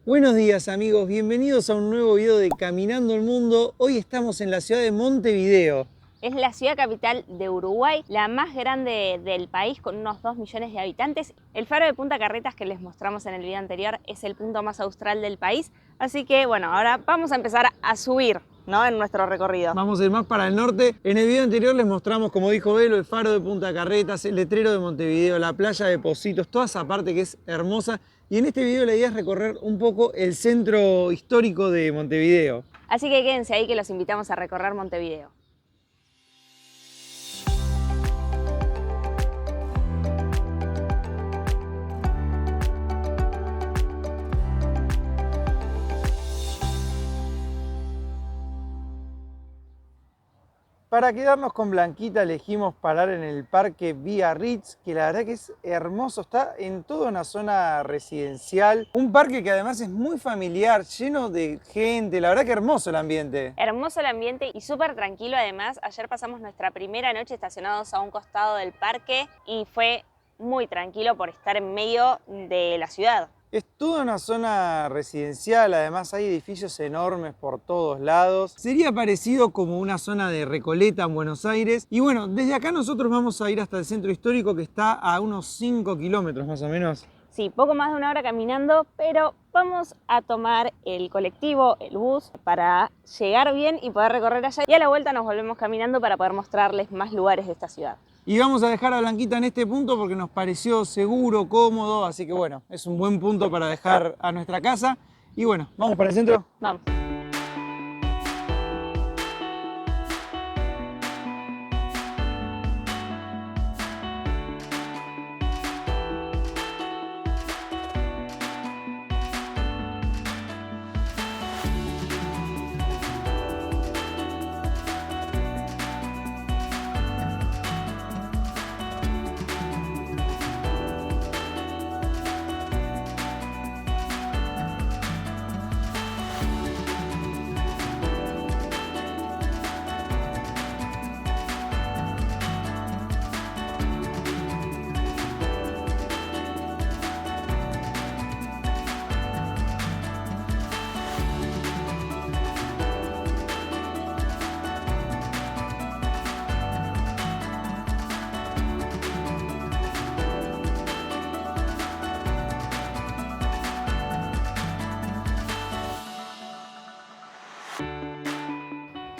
Buenos días amigos, bienvenidos a un nuevo video de Caminando el Mundo. Hoy estamos en la ciudad de Montevideo. Es la ciudad capital de Uruguay, la más grande del país con unos 2 millones de habitantes. El faro de Punta Carretas que les mostramos en el video anterior es el punto más austral del país. Así que bueno, ahora vamos a empezar a subir, ¿no?, en nuestro recorrido. Vamos a ir más para el norte. En el video anterior les mostramos, como dijo Belo, el faro de Punta Carretas, el letrero de Montevideo, la playa de Pocitos, toda esa parte que es hermosa. Y en este video la idea es recorrer un poco el centro histórico de Montevideo. Así que quédense ahí que los invitamos a recorrer Montevideo. Para quedarnos con Blanquita elegimos parar en el Parque Biarritz, que la verdad que es hermoso, está en toda una zona residencial. Un parque que además es muy familiar, lleno de gente, la verdad que hermoso el ambiente. Hermoso el ambiente y súper tranquilo además. Ayer pasamos nuestra primera noche estacionados a un costado del parque y fue muy tranquilo por estar en medio de la ciudad. Es toda una zona residencial, además hay edificios enormes por todos lados. Sería parecido como una zona de Recoleta en Buenos Aires. Y bueno, desde acá nosotros vamos a ir hasta el centro histórico que está a unos 5 kilómetros más o menos. Sí, poco más de una hora caminando, pero vamos a tomar el colectivo, el bus, para llegar bien y poder recorrer allá. Y a la vuelta nos volvemos caminando para poder mostrarles más lugares de esta ciudad. Y vamos a dejar a Blanquita en este punto porque nos pareció seguro, cómodo, así que bueno, es un buen punto para dejar a nuestra casa. Y bueno, ¿vamos para el centro? Vamos.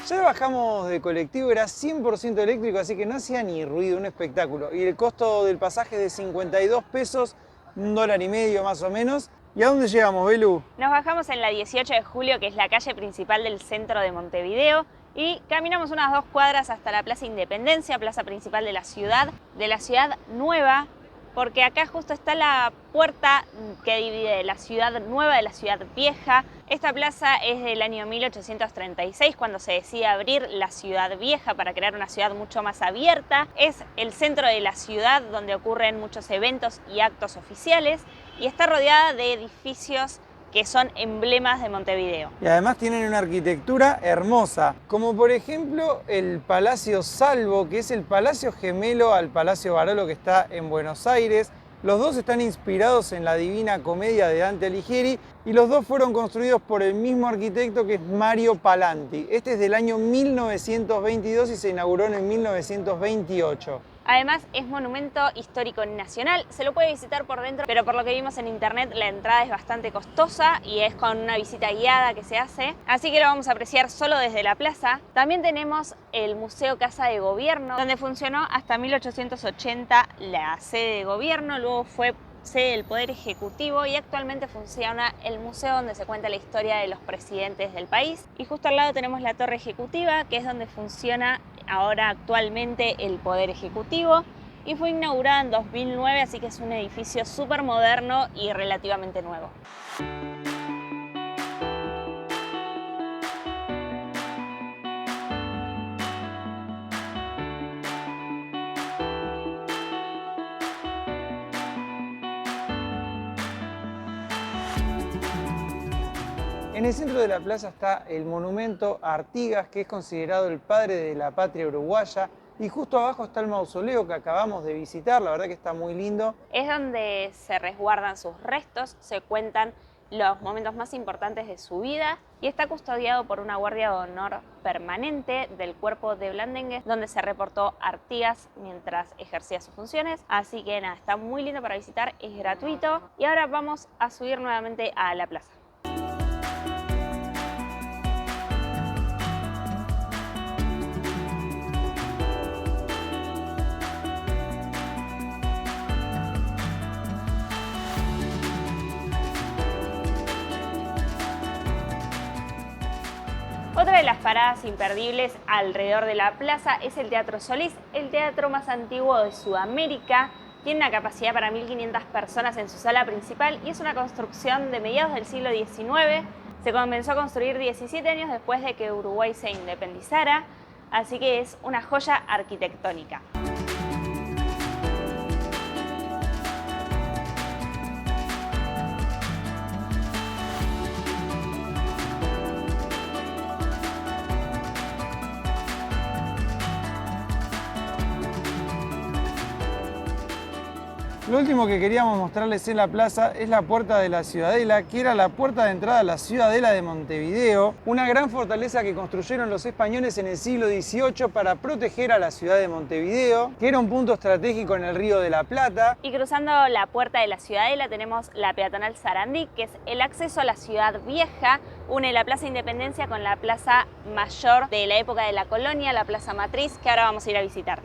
Ya bajamos de colectivo, era 100% eléctrico, así que no hacía ni ruido, un espectáculo. Y el costo del pasaje es de 52 pesos, $1,50 más o menos. ¿Y a dónde llegamos, Belu? Nos bajamos en la 18 de julio, que es la calle principal del centro de Montevideo, y caminamos unas 2 cuadras hasta la Plaza Independencia, plaza principal de la ciudad nueva, porque acá justo está la puerta que divide la ciudad nueva de la ciudad vieja. Esta plaza es del año 1836, cuando se decide abrir la ciudad vieja para crear una ciudad mucho más abierta. Es el centro de la ciudad donde ocurren muchos eventos y actos oficiales y está rodeada de edificios que son emblemas de Montevideo. Y además tienen una arquitectura hermosa, como por ejemplo el Palacio Salvo, que es el palacio gemelo al Palacio Barolo que está en Buenos Aires. Los dos están inspirados en la Divina Comedia de Dante Alighieri y los dos fueron construidos por el mismo arquitecto que es Mario Palanti. Este es del año 1922 y se inauguró en el 1928. Además es monumento histórico nacional, se lo puede visitar por dentro, pero por lo que vimos en internet la entrada es bastante costosa y es con una visita guiada que se hace, así que lo vamos a apreciar solo desde la plaza. También tenemos el Museo Casa de Gobierno, donde funcionó hasta 1880 la sede de gobierno, luego fue sede del Poder Ejecutivo y actualmente funciona el museo donde se cuenta la historia de los presidentes del país. Y justo al lado tenemos la Torre Ejecutiva, que es donde funciona ahora actualmente el Poder Ejecutivo y fue inaugurada en 2009, así que es un edificio súper moderno y relativamente nuevo. En el centro de la plaza está el monumento a Artigas, que es considerado el padre de la patria uruguaya. Y justo abajo está el mausoleo que acabamos de visitar, la verdad que está muy lindo. Es donde se resguardan sus restos, se cuentan los momentos más importantes de su vida y está custodiado por una guardia de honor permanente del cuerpo de Blandengues, donde se reportó Artigas mientras ejercía sus funciones. Así que nada, está muy lindo para visitar, es gratuito. Y ahora vamos a subir nuevamente a la plaza. Otra de las paradas imperdibles alrededor de la plaza es el Teatro Solís, el teatro más antiguo de Sudamérica. Tiene una capacidad para 1.500 personas en su sala principal y es una construcción de mediados del siglo XIX. Se comenzó a construir 17 años después de que Uruguay se independizara, así que es una joya arquitectónica. Lo último que queríamos mostrarles en la plaza es la Puerta de la Ciudadela, que era la puerta de entrada a la Ciudadela de Montevideo, una gran fortaleza que construyeron los españoles en el siglo XVIII para proteger a la ciudad de Montevideo, que era un punto estratégico en el Río de la Plata. Y cruzando la Puerta de la Ciudadela tenemos la peatonal Sarandí, que es el acceso a la ciudad vieja, une la Plaza Independencia con la Plaza Mayor de la época de la colonia, la Plaza Matriz, que ahora vamos a ir a visitar.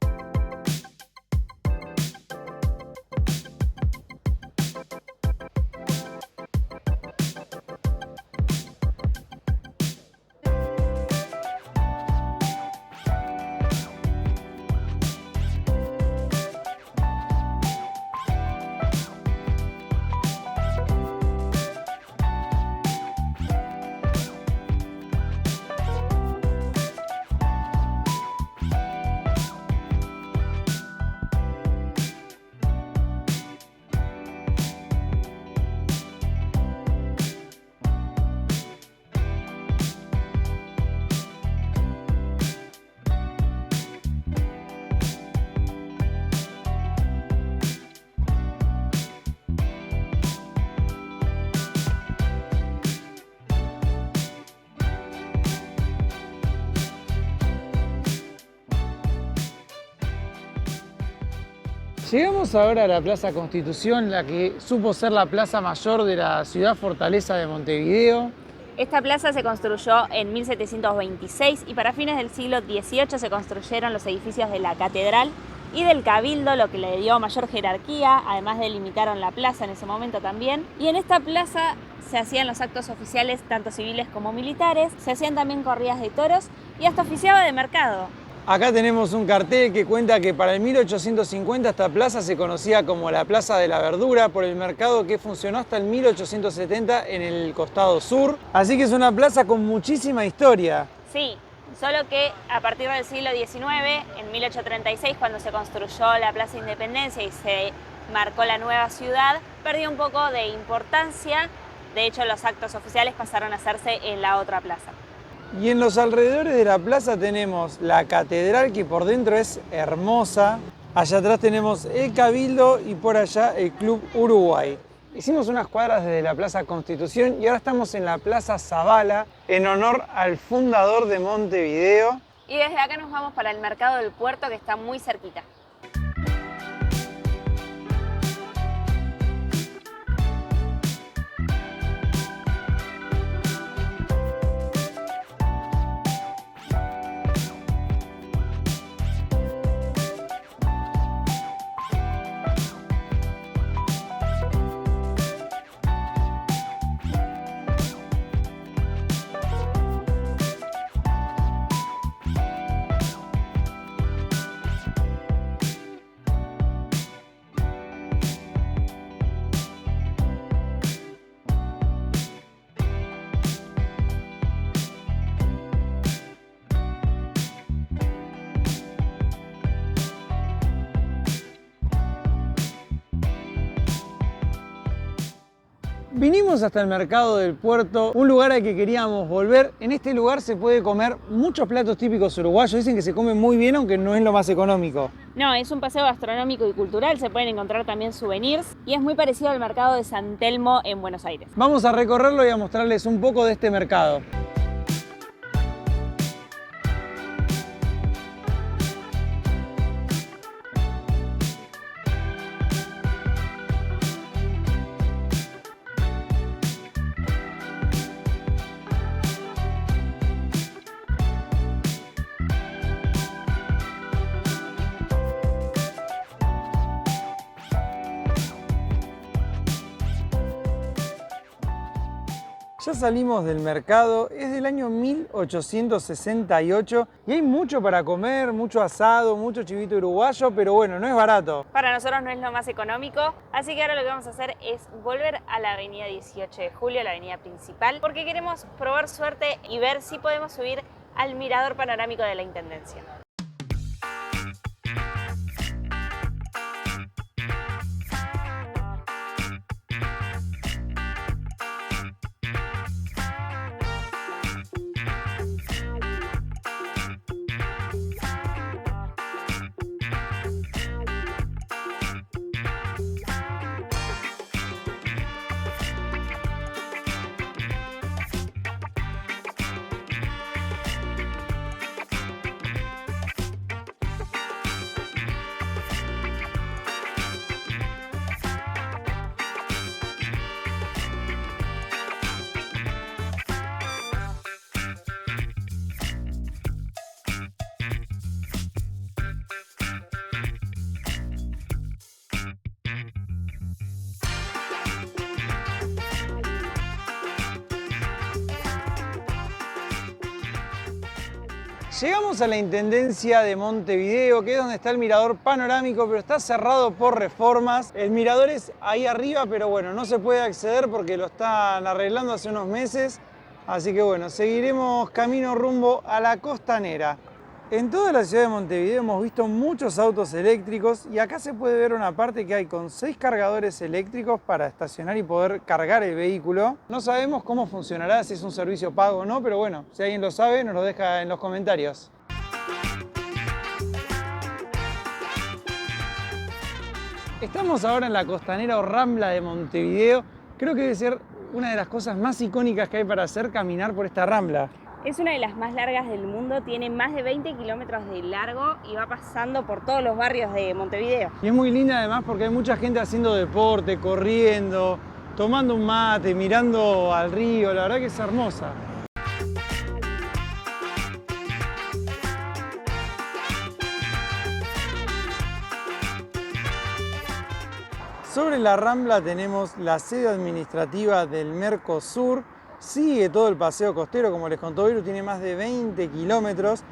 Llegamos ahora a la Plaza Constitución, la que supo ser la plaza mayor de la ciudad fortaleza de Montevideo. Esta plaza se construyó en 1726 y para fines del siglo XVIII se construyeron los edificios de la Catedral y del Cabildo, lo que le dio mayor jerarquía, además delimitaron la plaza en ese momento también. Y en esta plaza se hacían los actos oficiales, tanto civiles como militares, se hacían también corridas de toros y hasta oficiaba de mercado. Acá tenemos un cartel que cuenta que para el 1850 esta plaza se conocía como la Plaza de la Verdura por el mercado que funcionó hasta el 1870 en el costado sur. Así que es una plaza con muchísima historia. Sí, solo que a partir del siglo XIX, en 1836, cuando se construyó la Plaza Independencia y se marcó la nueva ciudad, perdió un poco de importancia. De hecho, los actos oficiales pasaron a hacerse en la otra plaza. Y en los alrededores de la plaza tenemos la catedral, que por dentro es hermosa. Allá atrás tenemos el Cabildo y por allá el Club Uruguay. Hicimos unas cuadras desde la Plaza Constitución y ahora estamos en la Plaza Zabala en honor al fundador de Montevideo. Y desde acá nos vamos para el Mercado del Puerto, que está muy cerquita. Vinimos hasta el mercado del puerto, un lugar al que queríamos volver. En este lugar se puede comer muchos platos típicos uruguayos. Dicen que se come muy bien, aunque no es lo más económico. No, es un paseo gastronómico y cultural, se pueden encontrar también souvenirs y es muy parecido al mercado de San Telmo en Buenos Aires. Vamos a recorrerlo y a mostrarles un poco de este mercado. Ya salimos del mercado, es del año 1868 y hay mucho para comer, mucho asado, mucho chivito uruguayo, pero bueno, no es barato. Para nosotros no es lo más económico, así que ahora lo que vamos a hacer es volver a la avenida 18 de Julio, la avenida principal, porque queremos probar suerte y ver si podemos subir al mirador panorámico de la Intendencia. Llegamos a la Intendencia de Montevideo, que es donde está el mirador panorámico, pero está cerrado por reformas. El mirador es ahí arriba, pero bueno, no se puede acceder porque lo están arreglando hace unos meses. Así que bueno, seguiremos camino rumbo a la costanera. En toda la ciudad de Montevideo hemos visto muchos autos eléctricos y acá se puede ver una parte que hay con 6 cargadores eléctricos para estacionar y poder cargar el vehículo. No sabemos cómo funcionará, si es un servicio pago o no, pero bueno, si alguien lo sabe nos lo deja en los comentarios. Estamos ahora en la costanera o Rambla de Montevideo. Creo que debe ser una de las cosas más icónicas que hay para hacer, caminar por esta rambla. Es una de las más largas del mundo, tiene más de 20 kilómetros de largo y va pasando por todos los barrios de Montevideo. Y es muy linda además porque hay mucha gente haciendo deporte, corriendo, tomando un mate, mirando al río, la verdad que es hermosa. Sobre la Rambla tenemos la sede administrativa del Mercosur. Sigue todo el paseo costero, como les contó Viru, tiene más de 20 kilómetros.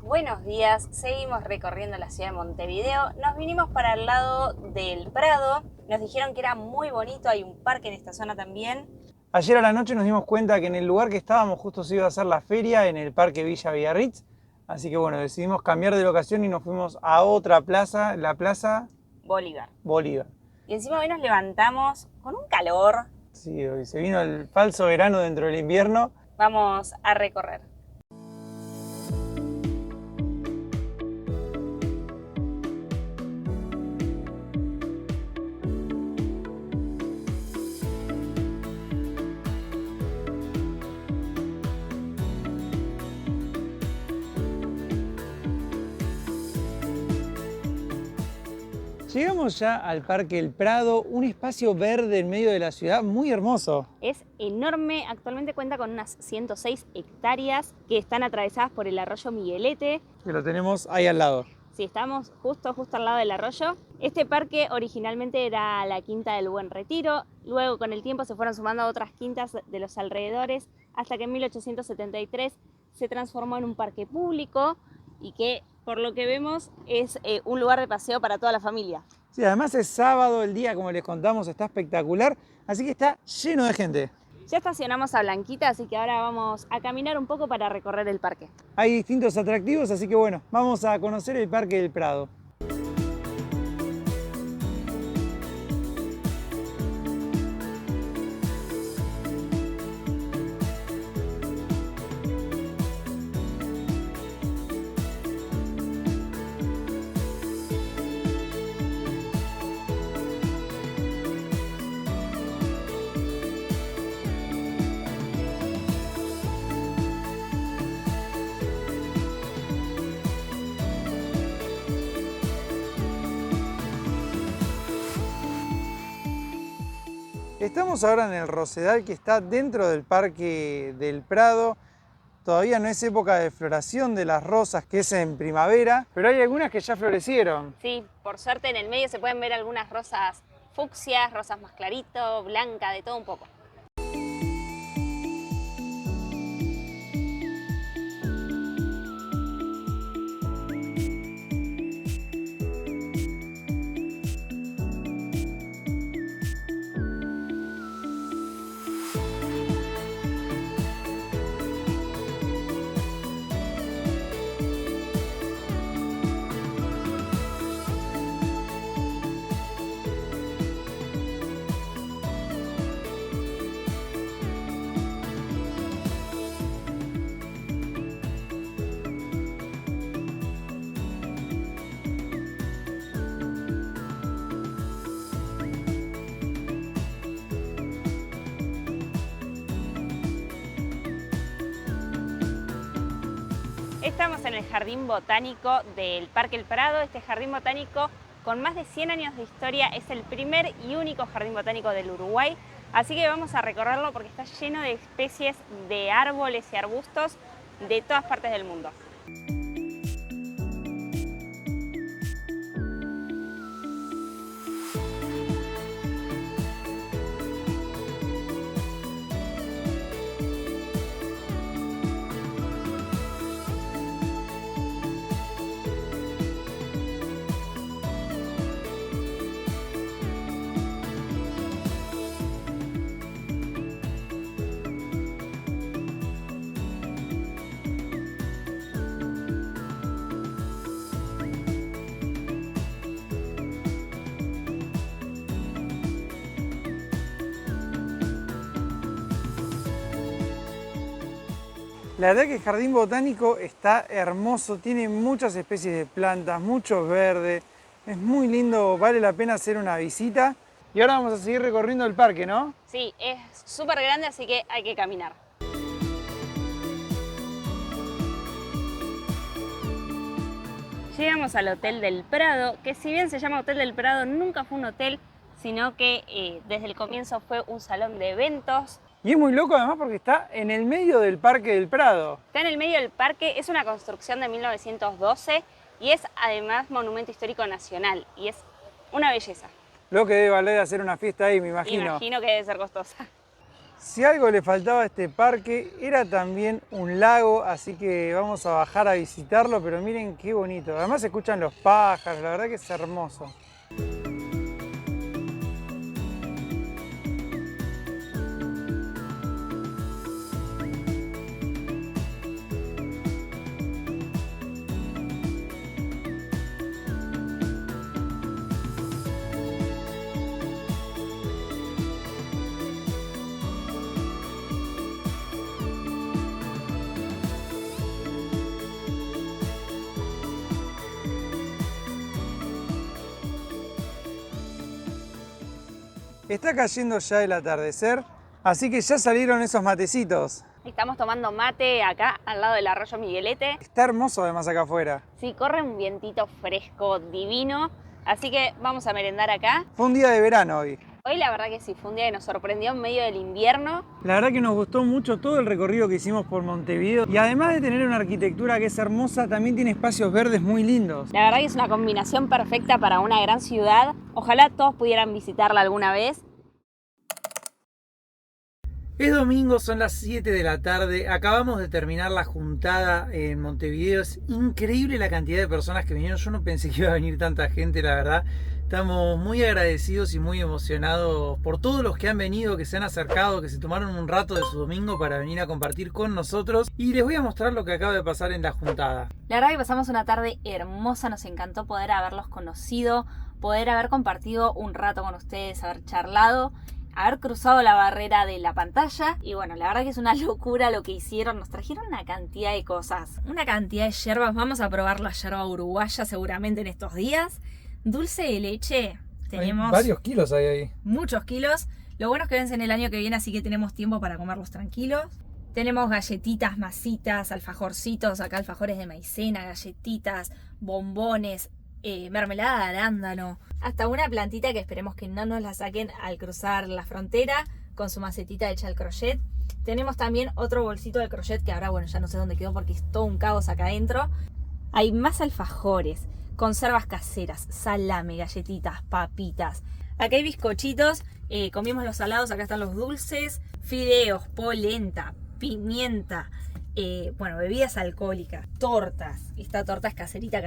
Buenos días, seguimos recorriendo la ciudad de Montevideo. Nos vinimos para el lado del Prado. Nos dijeron que era muy bonito, hay un parque en esta zona también. Ayer a la noche nos dimos cuenta que en el lugar que estábamos justo se iba a hacer la feria, en el Parque Villa Biarritz. Así que bueno, decidimos cambiar de locación y nos fuimos a otra plaza, la Plaza Bolívar. Y encima hoy nos levantamos con un calor. Sí, hoy se vino el falso verano dentro del invierno. Vamos a recorrer. Llegamos ya al Parque El Prado, un espacio verde en medio de la ciudad muy hermoso. Es enorme, actualmente cuenta con unas 106 hectáreas que están atravesadas por el arroyo Miguelete. Que lo tenemos ahí al lado. Sí, estamos justo al lado del arroyo. Este parque originalmente era la Quinta del Buen Retiro, luego con el tiempo se fueron sumando otras quintas de los alrededores, hasta que en 1873 se transformó en un parque público y que, por lo que vemos, es un lugar de paseo para toda la familia. Sí, además es sábado, el día, como les contamos, está espectacular, así que está lleno de gente. Ya estacionamos a Blanquita, así que ahora vamos a caminar un poco para recorrer el parque. Hay distintos atractivos, así que bueno, vamos a conocer el Parque del Prado. Estamos ahora en el Rosedal, que está dentro del Parque del Prado. Todavía no es época de floración de las rosas, que es en primavera, pero hay algunas que ya florecieron. Sí, por suerte en el medio se pueden ver algunas rosas fucsias, rosas más clarito, blanca, de todo un poco. Estamos en el Jardín Botánico del Parque El Prado. Este jardín botánico, con más de 100 años de historia, es el primer y único jardín botánico del Uruguay. Así que vamos a recorrerlo porque está lleno de especies de árboles y arbustos de todas partes del mundo. La verdad que el jardín botánico está hermoso, tiene muchas especies de plantas, mucho verde, es muy lindo, vale la pena hacer una visita. Y ahora vamos a seguir recorriendo el parque, ¿no? Sí, es súper grande, así que hay que caminar. Llegamos al Hotel del Prado, que si bien se llama Hotel del Prado, nunca fue un hotel, sino que desde el comienzo fue un salón de eventos. Y es muy loco además porque está en el medio del Parque del Prado. Está en el medio del parque, es una construcción de 1912 y es además monumento histórico nacional y es una belleza. Lo que debe valer hacer una fiesta ahí, me imagino. Imagino que debe ser costosa. Si algo le faltaba a este parque era también un lago, así que vamos a bajar a visitarlo, pero miren qué bonito. Además se escuchan los pájaros, la verdad que es hermoso. Está cayendo ya el atardecer, así que ya salieron esos matecitos. Estamos tomando mate acá al lado del arroyo Miguelete. Está hermoso además acá afuera. Sí, corre un vientito fresco, divino, así que vamos a merendar acá. Fue un día de verano hoy. Hoy la verdad que sí, fue un día que nos sorprendió en medio del invierno. La verdad que nos gustó mucho todo el recorrido que hicimos por Montevideo y además de tener una arquitectura que es hermosa, también tiene espacios verdes muy lindos. La verdad que es una combinación perfecta para una gran ciudad. Ojalá todos pudieran visitarla alguna vez. Es domingo, son las 7 de la tarde, acabamos de terminar la juntada en Montevideo. Es increíble la cantidad de personas que vinieron, yo no pensé que iba a venir tanta gente, la verdad. Estamos muy agradecidos y muy emocionados por todos los que han venido, que se han acercado, que se tomaron un rato de su domingo para venir a compartir con nosotros. Y les voy a mostrar lo que acaba de pasar en la juntada. La verdad que pasamos una tarde hermosa, nos encantó poder haberlos conocido, poder haber compartido un rato con ustedes, haber charlado, haber cruzado la barrera de la pantalla. Y bueno, la verdad que es una locura lo que hicieron. Nos trajeron una cantidad de cosas, una cantidad de yerbas. Vamos a probar la yerba uruguaya seguramente en estos días. Dulce de leche, tenemos Hay varios kilos hay ahí. muchos kilos. Lo bueno es que vencen el año que viene, así que tenemos tiempo para comerlos tranquilos. Tenemos galletitas, masitas, alfajorcitos, acá alfajores de maicena, galletitas, bombones, mermelada de arándano, hasta una plantita que esperemos que no nos la saquen al cruzar la frontera, con su macetita hecha al crochet. Tenemos también otro bolsito de crochet que ahora, bueno, ya no sé dónde quedó porque es todo un caos acá adentro. Hay más alfajores, conservas caseras, salame, galletitas, papitas. Acá hay bizcochitos, comimos los salados, acá están los dulces, fideos, polenta, pimienta, bueno, bebidas alcohólicas, tortas. Esta torta es caserita.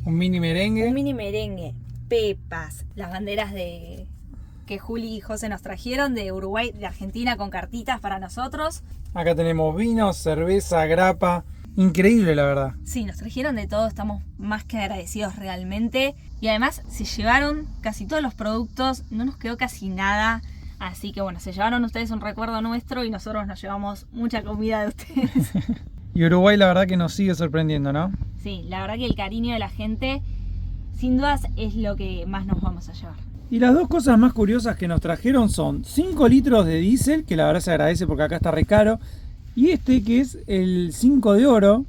Un mini merengue. Un mini merengue, pepas, las banderas que Juli y José nos trajeron de Uruguay, de Argentina, con cartitas para nosotros. Acá tenemos vino, cerveza, grapa. Increíble, la verdad. Sí, nos trajeron de todo, estamos más que agradecidos realmente. Y además se llevaron casi todos los productos, no nos quedó casi nada. Así que bueno, se llevaron ustedes un recuerdo nuestro y nosotros nos llevamos mucha comida de ustedes. Y Uruguay la verdad que nos sigue sorprendiendo, ¿no? Sí, la verdad que el cariño de la gente sin dudas es lo que más nos vamos a llevar. Y las dos cosas más curiosas que nos trajeron son 5 litros de diésel, que la verdad se agradece porque acá está re caro. Y este que es el 5 de oro,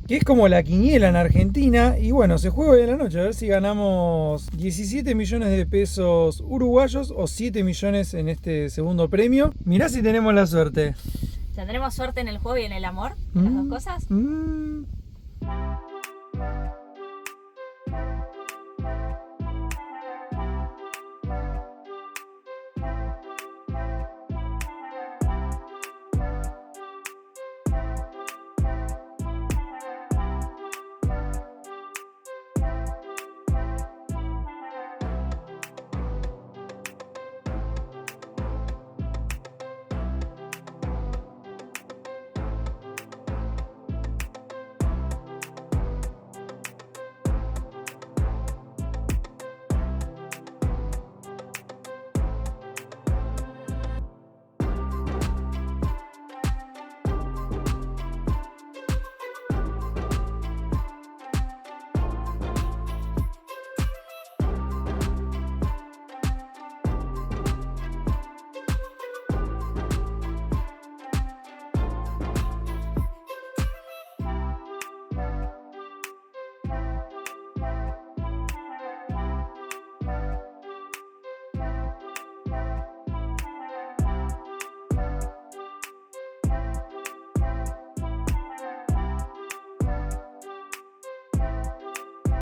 que es como la quiniela en Argentina. Y bueno, se juega hoy en la noche, a ver si ganamos 17 millones de pesos uruguayos o 7 millones en este segundo premio. Mirá si tenemos la suerte. ¿Tendremos suerte en el juego y en el amor? ¿En las dos cosas?